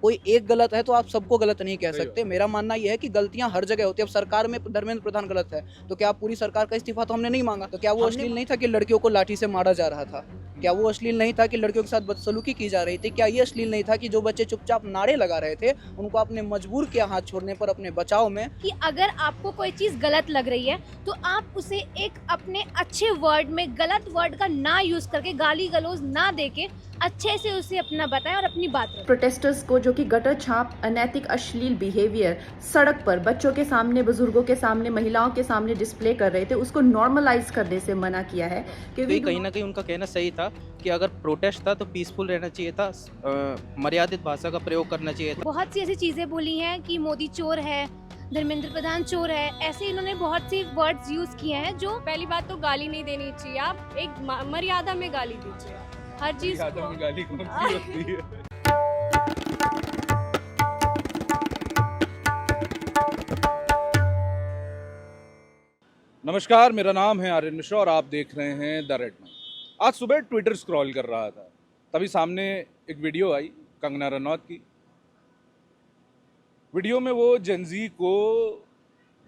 कोई एक गलत है तो आप सबको गलत नहीं कह सकते। मेरा मानना यह है कि गलतियां हर जगह होती है। अब सरकार में धर्मेंद्र प्रधान गलत है तो क्या पूरी सरकार का इस्तीफा तो हमने नहीं मांगा? तो क्या वो अश्लील नहीं था कि लड़कियों को लाठी से मारा जा रहा था? क्या वो अश्लील नहीं था कि लड़कियों के साथ बदसलूकी की जा रही थी? क्या ये अश्लील नहीं था कि जो बच्चे चुपचाप नारे लगा रहे थे उनको आपने मजबूर किया हाथ छोड़ने पर अपने बचाव में? कि अगर आपको कोई चीज़ गलत लग रही है तो आप उसे एक अपने अच्छे वर्ड में, गलत वर्ड का ना यूज़ करके, गाली गलौज ना देके अच्छे से उसे अपना बताएं और अपनी बात रखें। प्रोटेस्टर्स को जो कि गटर छाप अनैतिक अश्लील बिहेवियर सड़क पर बच्चों के सामने, बुजुर्गों के सामने, महिलाओं के सामने डिस्प्ले कर रहे थे, उसको नॉर्मलाइज करने से मना किया है। कि कहीं ना कहीं उनका कहना सही था कि अगर प्रोटेस्ट था तो पीसफुल रहना चाहिए था, मर्यादित भाषा का प्रयोग करना चाहिए था। बहुत सी ऐसी चीज़ें बोली हैं कि मोदी चोर है, धर्मेंद्र प्रधान चोर है, ऐसे इन्होंने बहुत सी वर्ड्स यूज़ किए हैं जो पहली बात तो गाली नहीं देनी चाहिए, आप एक मर्यादा में गाली दीजिए हर चीज को। गाली कौन सी होती है? नमस्कार, मेरा नाम है आर्यन मिश्रा और आप देख रहे हैं द रेड मैन। आज सुबह ट्विटर स्क्रॉल कर रहा था, तभी सामने एक वीडियो आई कंगना रनौत की। वीडियो में वो जेनजी को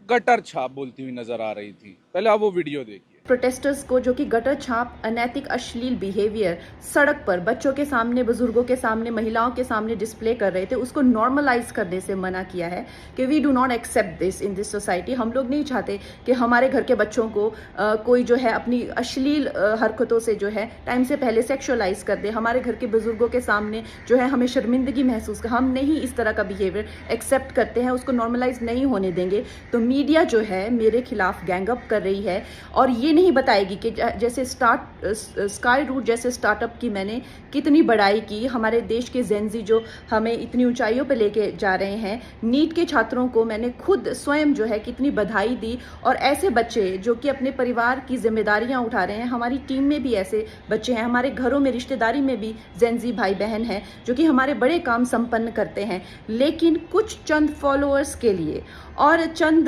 गटर छाप बोलती हुई नजर आ रही थी। पहले आप वो वीडियो देखिए। प्रोटेस्टर्स को जो कि गटर छाप अनैतिक अश्लील बिहेवियर सड़क पर बच्चों के सामने, बुजुर्गों के सामने, महिलाओं के सामने डिस्प्ले कर रहे थे, उसको नॉर्मलाइज करने से मना किया है कि we do not accept this in this society. हम लोग नहीं चाहते कि हमारे घर के बच्चों को कोई जो है अपनी अश्लील हरकतों से जो है टाइम से पहले सेक्सुअलाइज कर दे। हमारे घर के बुजुर्गों के सामने जो है हमें शर्मिंदगी महसूस कर, हम नहीं इस तरह का बिहेवियर एक्सेप्ट करते हैं, उसको नॉर्मलाइज नहीं होने देंगे। तो मीडिया जो है मेरे खिलाफ गैंगअप कर रही है और ये नहीं बताएगी कि जैसे स्काई रूट जैसे स्टार्टअप की मैंने कितनी बड़ाई की, हमारे देश के जेनजी जो हमें इतनी ऊंचाइयों पे लेके जा रहे हैं। नीट के छात्रों को मैंने खुद स्वयं जो है कितनी बधाई दी, और ऐसे बच्चे जो कि अपने परिवार की जिम्मेदारियां उठा रहे हैं, हमारी टीम में भी ऐसे बच्चे हैं, हमारे घरों में रिश्तेदारी में भी जेनजी भाई बहन हैं जो कि हमारे बड़े काम संपन्न करते हैं। लेकिन कुछ चंद फॉलोअर्स के लिए और चंद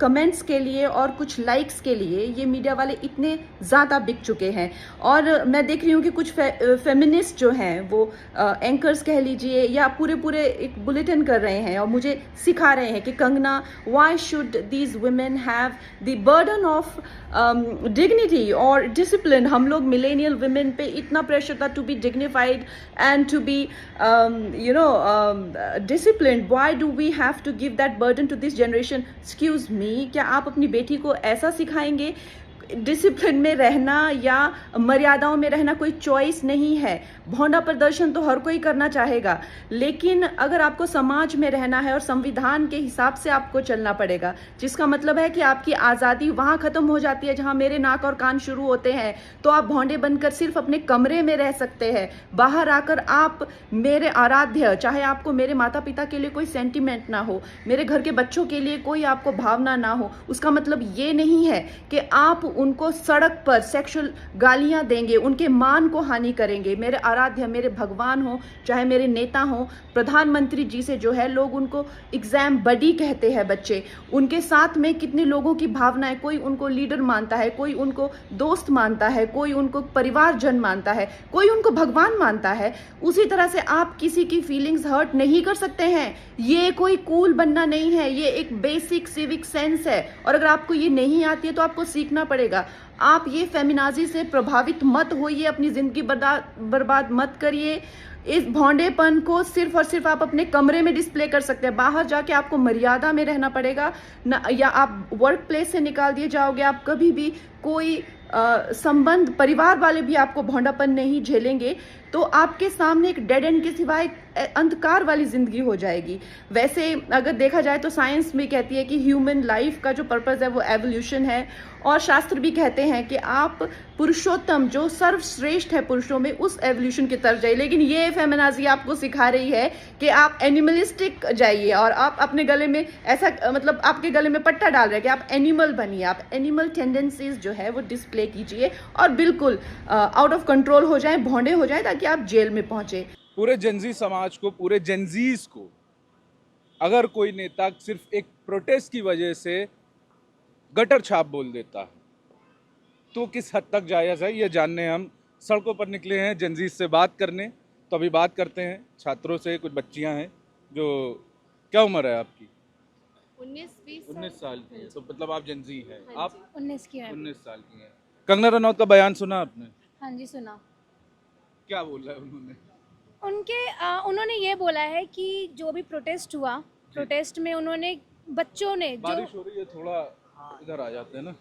कमेंट्स के लिए और कुछ लाइक्स के लिए ये मीडिया वाले इतने ज़्यादा बिक चुके हैं। और मैं देख रही हूँ कि कुछ फेमिनिस्ट जो हैं वो एंकर्स कह लीजिए या पूरे एक बुलेटिन कर रहे हैं और मुझे सिखा रहे हैं कि Kangana, why should these women have the burden of dignity और डिसिप्लिन। हम लोग मिलेनियल वुमेन पे इतना प्रेशर था to be dignified and to be disciplined, why do we have to give that burden to this generation? Excuse me, क्या आप अपनी बेटी को ऐसा सिखाएंगे? डिसिप्लिन में रहना या मर्यादाओं में रहना कोई चॉइस नहीं है। भौंडा प्रदर्शन तो हर कोई करना चाहेगा, लेकिन अगर आपको समाज में रहना है और संविधान के हिसाब से आपको चलना पड़ेगा, जिसका मतलब है कि आपकी आज़ादी वहाँ ख़त्म हो जाती है जहाँ मेरे नाक और कान शुरू होते हैं। तो आप भौंडे बनकर सिर्फ अपने कमरे में रह सकते हैं। बाहर आकर आप मेरे आराध्य, चाहे आपको मेरे माता पिता के लिए कोई सेंटिमेंट ना हो, मेरे घर के बच्चों के लिए कोई आपको भावना ना हो, उसका मतलब ये नहीं है कि आप उनको सड़क पर सेक्सुअल गालियां देंगे, उनके मान को हानि करेंगे। मेरे आराध्य, मेरे भगवान हो, चाहे मेरे नेता हो, प्रधानमंत्री जी से जो है लोग उनको एग्जाम बडी कहते हैं बच्चे। उनके साथ में कितने लोगों की भावनाएं, कोई उनको लीडर मानता है, कोई उनको दोस्त मानता है, कोई उनको परिवारजन मानता है, कोई उनको भगवान मानता है। उसी तरह से आप किसी की फीलिंग्स हर्ट नहीं कर सकते हैं। ये कोई कूल बनना नहीं है, ये एक बेसिक सिविक सेंस है। और अगर आपको ये नहीं आती है तो आपको सीखना पड़ेगा। आप ये फेमिनाजी से प्रभावित मत होइए, अपनी जिंदगी बर्बाद मत करिए। इस भौंडेपन को सिर्फ और सिर्फ आप अपने कमरे में डिस्प्ले कर सकते हैं। बाहर जाके आपको मर्यादा में रहना पड़ेगा ना, या आप वर्क प्लेस से निकाल दिए जाओगे। आप कभी भी कोई संबंध, परिवार वाले भी आपको भौंडापन नहीं झेलेंगे। तो आपके सामने एक डेड एंड के सिवाय अंधकार वाली जिंदगी हो जाएगी। वैसे अगर देखा जाए तो साइंस भी कहती है कि ह्यूमन लाइफ का जो पर्पस है वो एवोल्यूशन है, और शास्त्र भी कहते हैं कि आप पुरुषोत्तम जो सर्वश्रेष्ठ है पुरुषों में, उस एवोल्यूशन की तरफ जाइए। लेकिन ये फेमिनाजी आपको सिखा रही है कि आप एनिमलिस्टिक जाइए और आप अपने गले में ऐसा, मतलब आपके गले में पट्टा डाल रहे हैं कि आप एनिमल बनिए। आप एनिमल टेंडेंसीज जो है वो डिस्प्ले कीजिए और बिल्कुल आउट ऑफ कंट्रोल हो जाए, भौंडे हो जाए, ताकि आप जेल में पहुंचे। पूरे जेनजी समाज को, पूरे जेनजीज को अगर कोई नेता सिर्फ एक प्रोटेस्ट की वजह से गटर छाप बोल देता है तो किस हद तक जायज़ है, ये जानने हम सड़कों पर निकले हैं जेनजीज से बात करने। तो अभी बात करते हैं छात्रों से, कुछ बच्चियां हैं जो क्या उम्र है आपकी? 19-20 19 साल की है, तो मतलब आप जेंजी हैं। हाँ आप 19 की है। 19 साल की हैं। कंगना रनौत का बयान सुना आपने? हाँ जी, सुना। क्या बोला है उन्होंने? उन्होंने ये बोला है कि जो भी प्रोटेस्ट हुआ, प्रोटेस्ट में उन्होंने बच्चों ने जो बारिश हो रही है, थोड़ा इधर आ जाते हैं ना।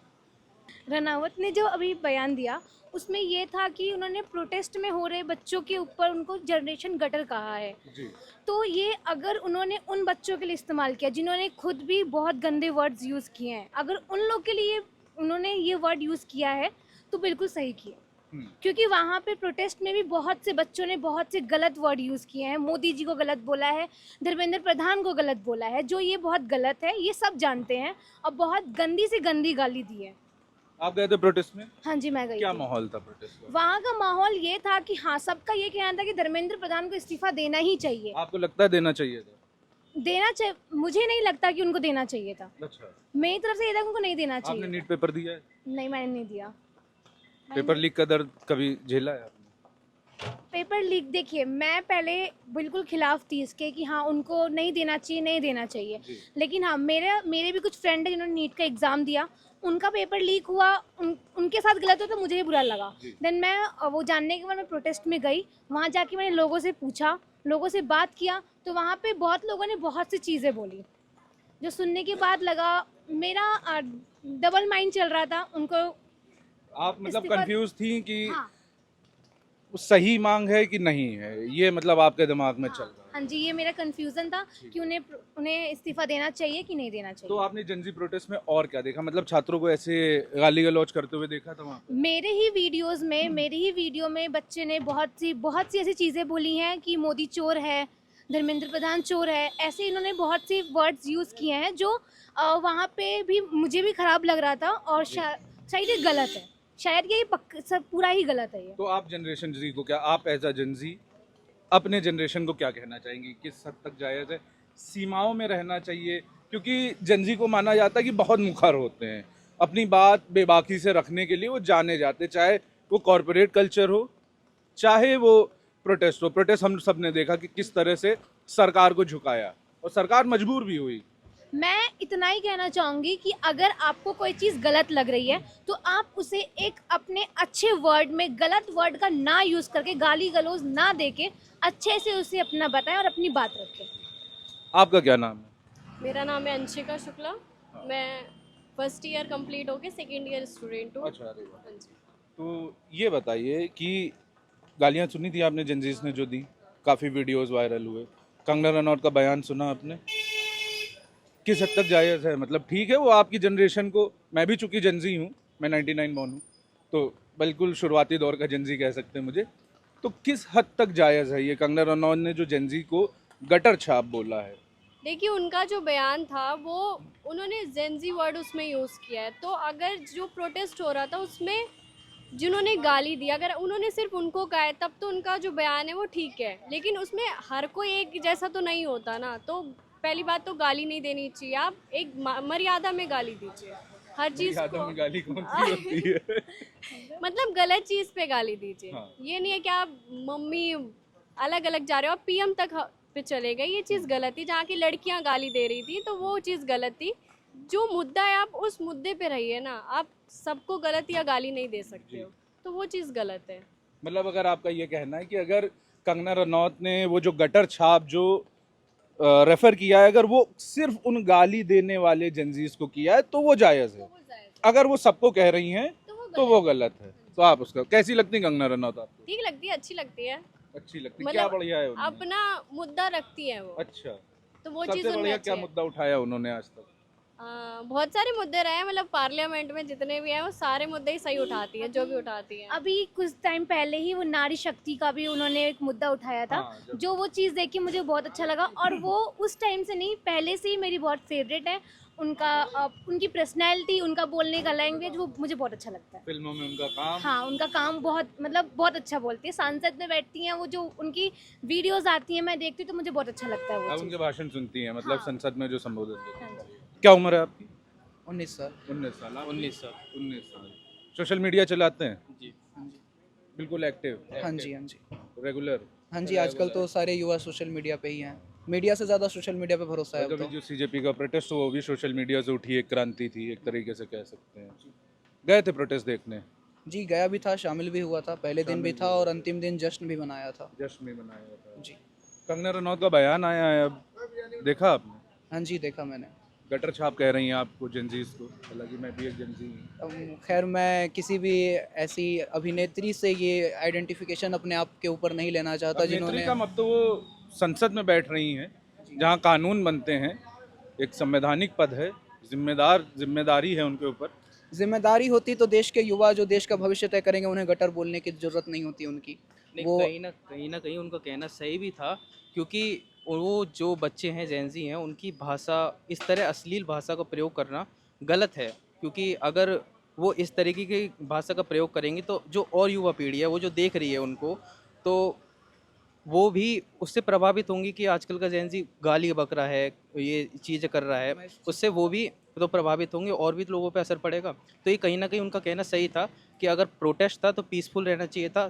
रनावत ने जो अभी बयान दिया उसमें ये था कि उन्होंने प्रोटेस्ट में हो रहे बच्चों के ऊपर उनको जनरेशन गटर कहा है। जी। तो ये अगर उन्होंने उन बच्चों के लिए इस्तेमाल किया जिन्होंने खुद भी बहुत गंदे वर्ड्स यूज़ किए हैं, अगर उन लोग के लिए उन्होंने ये वर्ड यूज़ किया है तो बिल्कुल सही किया, क्योंकि वहाँ पे प्रोटेस्ट में भी बहुत से बच्चों ने बहुत से गलत वर्ड यूज़ किए हैं। मोदी जी को गलत बोला है, धर्मेंद्र प्रधान को गलत बोला है, जो ये बहुत गलत है, ये सब जानते हैं, और बहुत गंदी से गंदी गाली दी है। आप गए थे प्रोटेस्ट में? हाँ जी, मैं गई क्या थी। माहौल था प्रोटेस्ट का? वहाँ का माहौल ये था कि हाँ, सबका ये कहना था कि धर्मेंद्र प्रधान को इस्तीफा देना ही चाहिए। आपको लगता है देना चाहिए था? देना चाहिए, मुझे नहीं लगता कि उनको देना चाहिए था। अच्छा। मेरी तरफ से ये था कि उनको नहीं देना आपने चाहिए। नीट पेपर दिया है? नहीं, मैंने नहीं दिया। पेपर लीक का दर्द कभी झेला है आपने? पेपर लीक, देखिए मैं पहले बिल्कुल खिलाफ थी इसके कि हाँ उनको नहीं देना चाहिए, नहीं देना चाहिए। जी। लेकिन हाँ, मेरे भी कुछ फ्रेंड है जिन्होंने नीट का एग्ज़ाम दिया, उनका पेपर लीक हुआ, उनके साथ गलत हुआ तो मुझे भी बुरा लगा। जी। देन मैं वो जानने के बाद मैं प्रोटेस्ट में गई, वहाँ जाके मैंने लोगों से पूछा, लोगों से बात किया, तो वहाँ पे बहुत लोगों ने बहुत सी चीज़ें बोली जो सुनने के बाद लगा मेरा डबल माइंड चल रहा था। उनको आप मतलब इस्तीफा- कंफ्यूज थी कि हाँ सही मांग है कि नहीं है, ये मतलब आपके दिमाग में चल रहा है। हाँ जी, ये मेरा कंफ्यूजन था कि उन्हें इस्तीफा देना चाहिए कि नहीं देना चाहिए। तो आपने जनजी प्रोटेस्ट में और क्या देखा? मतलब छात्रों को ऐसे गाली गलौज करते हुए देखा था वहाँ? मेरे ही वीडियो में बच्चे ने बहुत सी ऐसी चीज़ें बोली हैं कि मोदी चोर है, धर्मेंद्र प्रधान चोर है, ऐसे इन्होंने बहुत सी वर्ड्स यूज़ किए हैं जो वहाँ पे भी मुझे भी ख़राब लग रहा था, और शायद ये गलत है, शायद ये सब पूरा ही गलत है ये। तो आप जनरेशन जी को क्या, आप एज अ जनजी अपने जनरेशन को क्या कहना चाहेंगी? किस हद तक जायज़ है, सीमाओं में रहना चाहिए? क्योंकि जनजी को माना जाता है कि बहुत मुखर होते हैं, अपनी बात बेबाकी से रखने के लिए वो जाने जाते, चाहे वो कॉरपोरेट कल्चर हो, चाहे वो प्रोटेस्ट हो। प्रोटेस्ट हम सब ने देखा कि किस तरह से सरकार को झुकाया, और सरकार मजबूर भी हुई। मैं इतना ही कहना चाहूँगी कि अगर आपको कोई चीज़ गलत लग रही है तो आप उसे एक अपने अच्छे वर्ड में, गलत वर्ड का ना यूज़ करके, गाली गलौज ना देके अच्छे से उसे अपना बताएं और अपनी बात रखें। आपका क्या नाम है? मेरा नाम है अंशिका शुक्ला। मैं फर्स्ट ईयर कंप्लीट होके सेकेंड ईयर स्टूडेंट हूँ। अच्छा, अरे वाह। हाँ जी। तो ये बताइए कि गालियाँ सुनी थी आपने जनजीज ने जो दी, काफ़ी वीडियोस वायरल हुए, कंगना रनौत का बयान सुना आपने? किस हद तक जायज़ है? मतलब ठीक है वो आपकी जनरेशन को, मैं भी चूँकि जनजी हूँ, मैं 99 बॉर्न हूँ, तो बिल्कुल शुरुआती दौर का जनजी कह सकते हैं मुझे। तो किस हद तक जायज़ है ये कंगना रनौत ने जो जनजी को गटर छाप बोला है? देखिए, उनका जो बयान था वो उन्होंने जेंजी वर्ड उसमें यूज़ किया है। तो अगर जो प्रोटेस्ट हो रहा था उसमें जिन्होंने गाली दी, अगर उन्होंने सिर्फ उनको कहा है तब तो उनका जो बयान है वो ठीक है, लेकिन उसमें हर कोई एक जैसा तो नहीं होता ना। तो पहली बात तो गाली नहीं देनी चाहिए, आप एक मर्यादा में गाली दीजिए हर चीज़ मर्यादा में को। गाली कौन सी होती है? मतलब गलत चीज़ पे गाली दीजिए। हाँ। ये नहीं है कि आप मम्मी अलग अलग जा रहे हो, आप पीएम तक पे चले गए, ये चीज़ गलत थी। जहाँ की लड़कियाँ गाली दे रही थी तो वो चीज़ गलत थी। जो मुद्दा है आप उस मुद्दे पे रहिए ना, आप सबको गलत या गाली नहीं दे सकते हो, तो वो चीज़ गलत है। मतलब अगर आपका ये कहना है कि अगर कंगना रनौत ने वो जो गटर छाप जो रेफर किया है, अगर वो सिर्फ उन गाली देने वाले जनजीज को किया है तो वो जायज़ है, अगर वो सबको कह रही हैं तो वो गलत है। तो आप उसका कैसी लगती है कंगना रनौत आपको? ठीक लगती है, अच्छी लगती है, अच्छी लगती है, मतलब क्या बढ़िया है उन्होंने? अपना मुद्दा रखती है वो, अच्छा, तो वो सबसे चीज़ उनमें बढ़िया अच्छी क्या है। मुद्दा उठाया उन्होंने आज तक? बहुत सारे मुद्दे रहे हैं, मतलब पार्लियामेंट में जितने भी हैं वो सारे मुद्दे ही सही उठाती है, जो भी उठाती है। अभी कुछ टाइम पहले ही वो नारी शक्ति का भी उन्होंने एक मुद्दा उठाया था, हाँ, जब- जो वो चीज़ देख के मुझे बहुत अच्छा लगा, और वो उस टाइम से नहीं, पहले से ही मेरी बहुत फेवरेट है। उनकी पर्सनैलिटी, उनका बोलने का लैंग्वेज, वो मुझे बहुत अच्छा लगता है। फिल्मों में उनका काम, हाँ, उनका काम बहुत अच्छा बोलती है। सांसद में बैठती हैं वो, जो उनकी वीडियोस आती हैं मैं देखती हूँ तो मुझे बहुत अच्छा लगता है वो आप चीज़। उनके भाषण सुनती हैं, मतलब हाँ। संसद में जो संबोधन देते हैं। हाँ जी। क्या उम्र है आपकी? 19 साल। 19 साल। आप? 19 साल। 19 साल। सोशल मीडिया चलाते हैं? जी। बिल्कुल एक्टिव? हाँ जी, हाँ जी, रेगुलर? हाँ जी। आजकल तो सारे युवा सोशल मीडिया पे ही हैं। मीडिया से ज़्यादा सोशल मीडिया पे भरोसा है अब कभी तो। जो सीजेपी का प्रोटेस्ट हुआ वो भी सोशल मीडिया से उठी एक क्रांति थी, एक तरीके से कह सकते हैं। गए थे प्रोटेस्ट देखने? जी गया भी था, शामिल भी हुआ था, पहले दिन भी था और अंतिम दिन जश्न भी मनाया था। जश्न में मनाया था। जी कंगना रनौत का बयान आया है अब, देखा आपने? हाँ जी, देखा मैंने। गटर छाप कह रही हैं आपको जेंजीज को, हालांकि मैं भी एक जेंजी हूँ। खैर मैं किसी भी ऐसी अभिनेत्री से ये आइडेंटिफिकेशन अपने आप के ऊपर नहीं लेना चाहता अभिनेत्री जिन्होंने का अब तो वो संसद में बैठ रही हैं जहाँ कानून बनते हैं, एक संवैधानिक पद है, जिम्मेदारी है उनके ऊपर। जिम्मेदारी होती तो देश के युवा जो देश का भविष्य तय करेंगे उन्हें गटर बोलने की जरूरत नहीं होती उनकी। नहीं, वो कहीं ना कहीं उनका कहना सही भी था, क्योंकि वो जो बच्चे हैं, जेंजी हैं, उनकी भाषा, इस तरह अश्लील भाषा का प्रयोग करना गलत है। क्योंकि अगर वो इस तरीके की भाषा का प्रयोग करेंगे तो जो और युवा पीढ़ी है, वो जो देख रही है उनको, तो वो भी उससे प्रभावित होंगी कि आजकल का जेंजी गाली बक रहा है, ये चीज़ें कर रहा है, उससे वो भी तो प्रभावित होंगे और भी लोगों पे असर पड़ेगा। तो ये कहीं ना कहीं उनका कहना सही था कि अगर प्रोटेस्ट था तो पीसफुल रहना चाहिए था,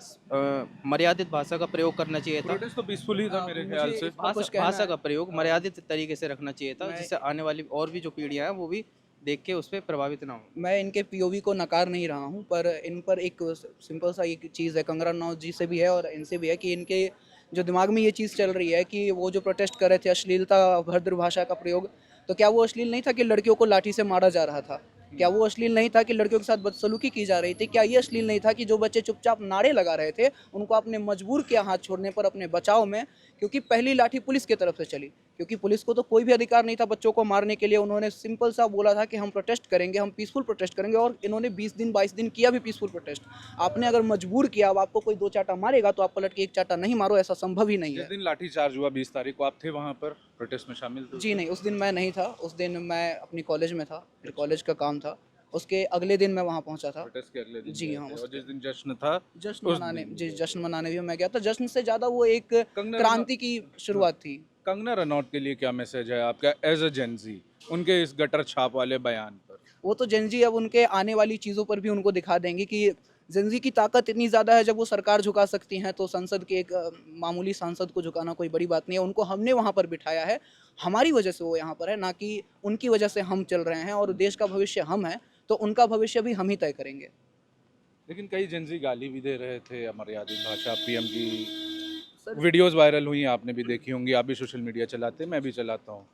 मर्यादित भाषा का प्रयोग करना चाहिए था। प्रोटेस्ट तो पीसफुल ही था मेरे ख्याल से। इसमें कुछ कहना भाषा है। का प्रयोग मर्यादित तरीके से रखना चाहिए था, मैं- जिससे आने वाली और भी जो पीढ़ियां हैं वो भी देख के उस पर प्रभावित ना हो। मैं इनके पीओवी को नकार नहीं रहा हूँ, पर इन पर एक सिंपल सा एक चीज़ है, कंगना रनौत जी से भी है और इनसे भी है कि इनके जो दिमाग में ये चीज़ चल रही है कि वो जो प्रोटेस्ट कर रहे थे अश्लीलता, अभद्र भाषा का प्रयोग, तो क्या वो अश्लील नहीं था कि लड़कियों को लाठी से मारा जा रहा था? क्या वो अश्लील नहीं था कि लड़कियों के साथ बदसलूकी की जा रही थी? क्या ये अश्लील नहीं था कि जो बच्चे चुपचाप नारे लगा रहे थे उनको आपने मजबूर किया हाथ छोड़ने पर अपने बचाव में? क्योंकि पहली लाठी पुलिस की तरफ से चली, क्योंकि पुलिस को तो कोई भी अधिकार नहीं था बच्चों को मारने के लिए। उन्होंने सिंपल सा बोला था कि हम प्रोटेस्ट करेंगे, हम पीसफुल प्रोटेस्ट करेंगे, और इन्होंने 20 दिन 22 दिन किया भी पीसफुल प्रोटेस्ट। आपने अगर मजबूर किया, अब आपको कोई 2 चाटा मारेगा तो आप पलट के 1 चाटा नहीं मारो, ऐसा संभव ही नहीं जिस है। दिन लाठी चार्ज हुआ 20 तारीख को, आप थे वहाँ पर प्रोटेस्ट में शामिल थे? जी नहीं, उस दिन मैं नहीं था, उस दिन मैं अपनी कॉलेज में था, फिर कॉलेज का काम था, उसके अगले दिन मैं वहाँ पहुँचा था। प्रोटेस्ट के अगले दिन जी गए हाँ, थे। उस और जिस दिन जश्न था, जश्न उस मनाने, दिन जी जश्न मनाने भी मैं गया था। जश्न से ज़्यादा वो एक कंगना क्रांति की शुरुआत थी। कंगना रनौत के लिए क्या मैसेज है आपका एज अ जेंजी उनके इस गटर छाप वाले बयान पर? वो तो जेनजी अब उनके आने वाली चीज़ों पर भी उनको दिखा देंगे कि जेनजी की ताकत इतनी ज़्यादा है, जब वो सरकार झुका सकती हैं तो संसद के एक मामूली सांसद को झुकाना कोई बड़ी बात नहीं है। उनको हमने वहाँ पर बिठाया है, हमारी वजह से वो यहाँ पर है, ना कि उनकी वजह से हम चल रहे हैं, और देश का भविष्य हम है तो उनका भविष्य भी हम ही तय करेंगे। लेकिन कई जेंजी गाली भी दे रहे थे, अमर्यादित भाषा, पीएम की वीडियोस वायरल हुई, आपने भी देखी होंगी, आप भी सोशल मीडिया चलाते हैं, मैं भी चलाता हूँ,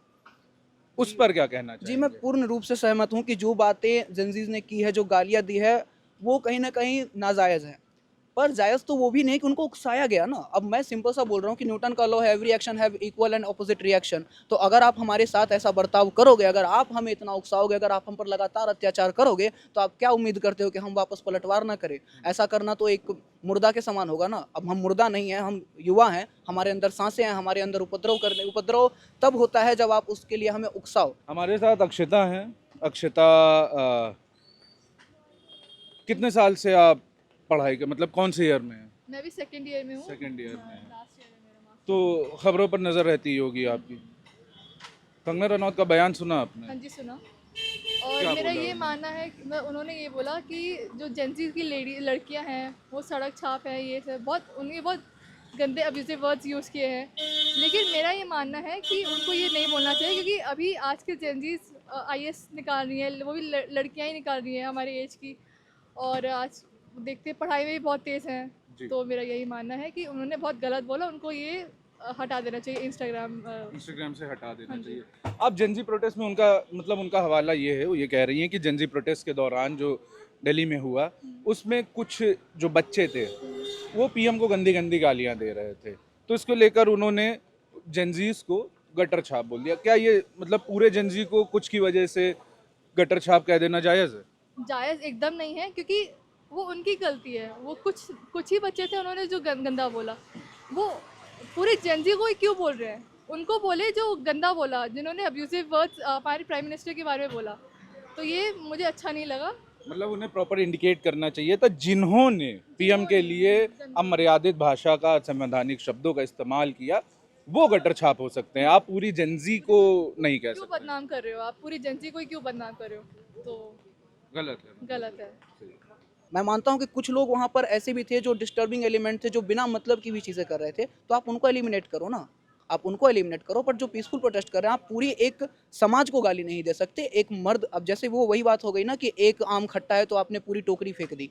उस पर क्या कहना जी चाहिए? मैं पूर्ण रूप से सहमत हूँ कि जो बातें जेनजीज ने की है, जो गालियाँ दी है, वो कहीं ना कहीं नाजायज़ है। पर जायज़ तो वो भी नहीं कि उनको उकसाया गया ना। अब मैं सिंपल सा बोल रहा हूँ कि न्यूटन का लॉ है, every action have equal and opposite reaction. तो अगर आप हमारे साथ ऐसा बर्ताव करोगे, अगर आप हमें इतना उकसाओगे, अगर आप हम पर लगातार अत्याचार करोगे, तो आप क्या उम्मीद करते हो कि हम वापस पलटवार ना करें? ऐसा करना तो एक मुर्दा के समान होगा ना। अब हम मुर्दा नहीं हैं, हम युवा हैं, हमारे अंदर सांसें हैं, हमारे अंदर उपद्रव तब होता है जब आप उसके लिए हमें उकसाओ। हमारे साथ अक्षता हैं। अक्षता, कितने साल से आप पढ़ाई के, मतलब कौन से ईयर में हैं? मैं भी सेकंड ईयर में हूँ। सेकंड ईयर में हैं। लास्ट ईयर है मेरा मास्टर। तो खबरों पर नज़र रहती होगी आपकी। कंगना रनौत का बयान सुना हाँ आपने? जी सुना। क्या और मेरा बोला ये उन्होंने? मानना है कि उन्होंने ये बोला कि जो जेंजी की लड़कियां हैं वो सड़क छाप है, ये सब बहुत उनके बहुत गंदे अब्यूजिव वर्ड्स यूज़ किए हैं। लेकिन मेरा ये मानना है कि उनको ये नहीं बोलना चाहिए, क्योंकि अभी आज के जेंजीज IAS निकाल रही हैं, वो भी लड़कियां ही निकाल रही हैं हमारी एज की, और आज देखते पढ़ाई में भी बहुत तेज़ हैं। जी। तो मेरा यही मानना है कि उन्होंने बहुत गलत बोला, उनको ये हटा देना चाहिए इंस्टाग्राम से हटा देना हाँ जी। चाहिए। अब जेंजी प्रोटेस्ट में उनका मतलब उनका हवाला ये है, वो ये कह रही हैं कि जेंजी प्रोटेस्ट के दौरान जो दिल्ली में हुआ, उसमें कुछ जो बच्चे थे वो पीएम को गंदी गंदी गालियां दे रहे थे, तो इसको लेकर उन्होंने जेंजीज को गटर छाप बोल दिया। क्या ये मतलब पूरे जेंजी को कुछ की वजह से गटर छाप कह देना जायज़ है? जायज़ एकदम नहीं है, क्योंकि वो उनकी गलती है। वो कुछ ही बच्चे थे, उन्होंने जो गंदा बोला, वो पूरे जेंजी को ही क्यों बोल रहे हैं? उनको बोले जो गंदा बोला, जिन्होंने अब्यूजिव वर्ड्स हमारे प्राइम मिनिस्टर के बारे में बोला। तो ये मुझे अच्छा नहीं लगा। मतलब उन्हें प्रॉपर इंडिकेट करना चाहिए था, जिन्होंने पीएम के लिए अमर्यादित भाषा का, संवैधानिक शब्दों का इस्तेमाल किया, वो गटर छाप हो सकते हैं। आप पूरी जेंजी को नहीं कह क्यों सकते। बदनाम कर रहे हो? आप पूरी जेंजी को ही क्यों बदनाम कर रहे हो? तो गलत है। गलत है। मैं मानता हूँ कि कुछ लोग वहाँ पर ऐसे भी थे जो डिस्टर्बिंग एलिमेंट थे, जो बिना मतलब की भी चीज़ें कर रहे थे, तो आप उनको एलिमिनेट करो ना। आप उनको एलिमिनेट करो, पर जो पीसफुल प्रोटेस्ट कर रहे हैं आप पूरी एक समाज को गाली नहीं दे सकते। एक मर्द, अब जैसे वो वही बात हो गई ना कि एक आम खट्टा है तो आपने पूरी टोकरी फेंक दी,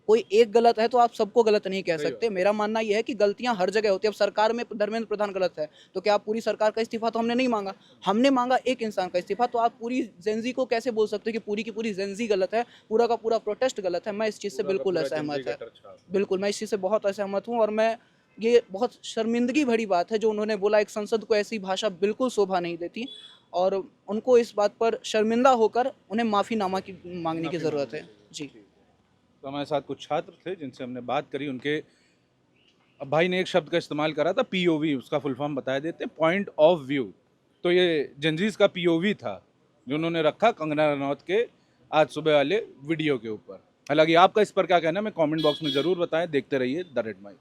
कोई एक गलत है तो आप सबको गलत नहीं कह सकते। मेरा मानना यह है कि गलतियां हर जगह होती है। अब सरकार में धर्मेंद्र प्रधान गलत है तो क्या पूरी सरकार का इस्तीफा तो हमने नहीं मांगा, हमने मांगा एक इंसान का इस्तीफा, तो आप पूरी जेंजी को कैसे बोल सकते हो कि पूरी की पूरी जेंजी गलत है, पूरा का पूरा प्रोटेस्ट गलत है। मैं इस चीज़ से बिल्कुल असहमत है, बिल्कुल मैं इस चीज़ से बहुत असहमत हूँ। और मैं, ये बहुत शर्मिंदगी भरी बात है जो उन्होंने बोला। एक संसद को ऐसी भाषा बिल्कुल शोभा नहीं देती और उनको इस बात पर शर्मिंदा होकर उन्हें माफ़ीनामा की मांगने की ज़रूरत है। जी, तो हमारे साथ कुछ छात्र थे जिनसे हमने बात करी। उनके, अब भाई ने एक शब्द का इस्तेमाल करा था POV, उसका फुल फॉर्म बता देते, पॉइंट ऑफ व्यू। तो ये जेंजीज का POV था जो उन्होंने रखा कंगना रनौत के आज सुबह वाले वीडियो के ऊपर। हालांकि आपका इस पर क्या कहना है, मैं कमेंट बॉक्स में ज़रूर बताएं। देखते रहिए द रेड माइक।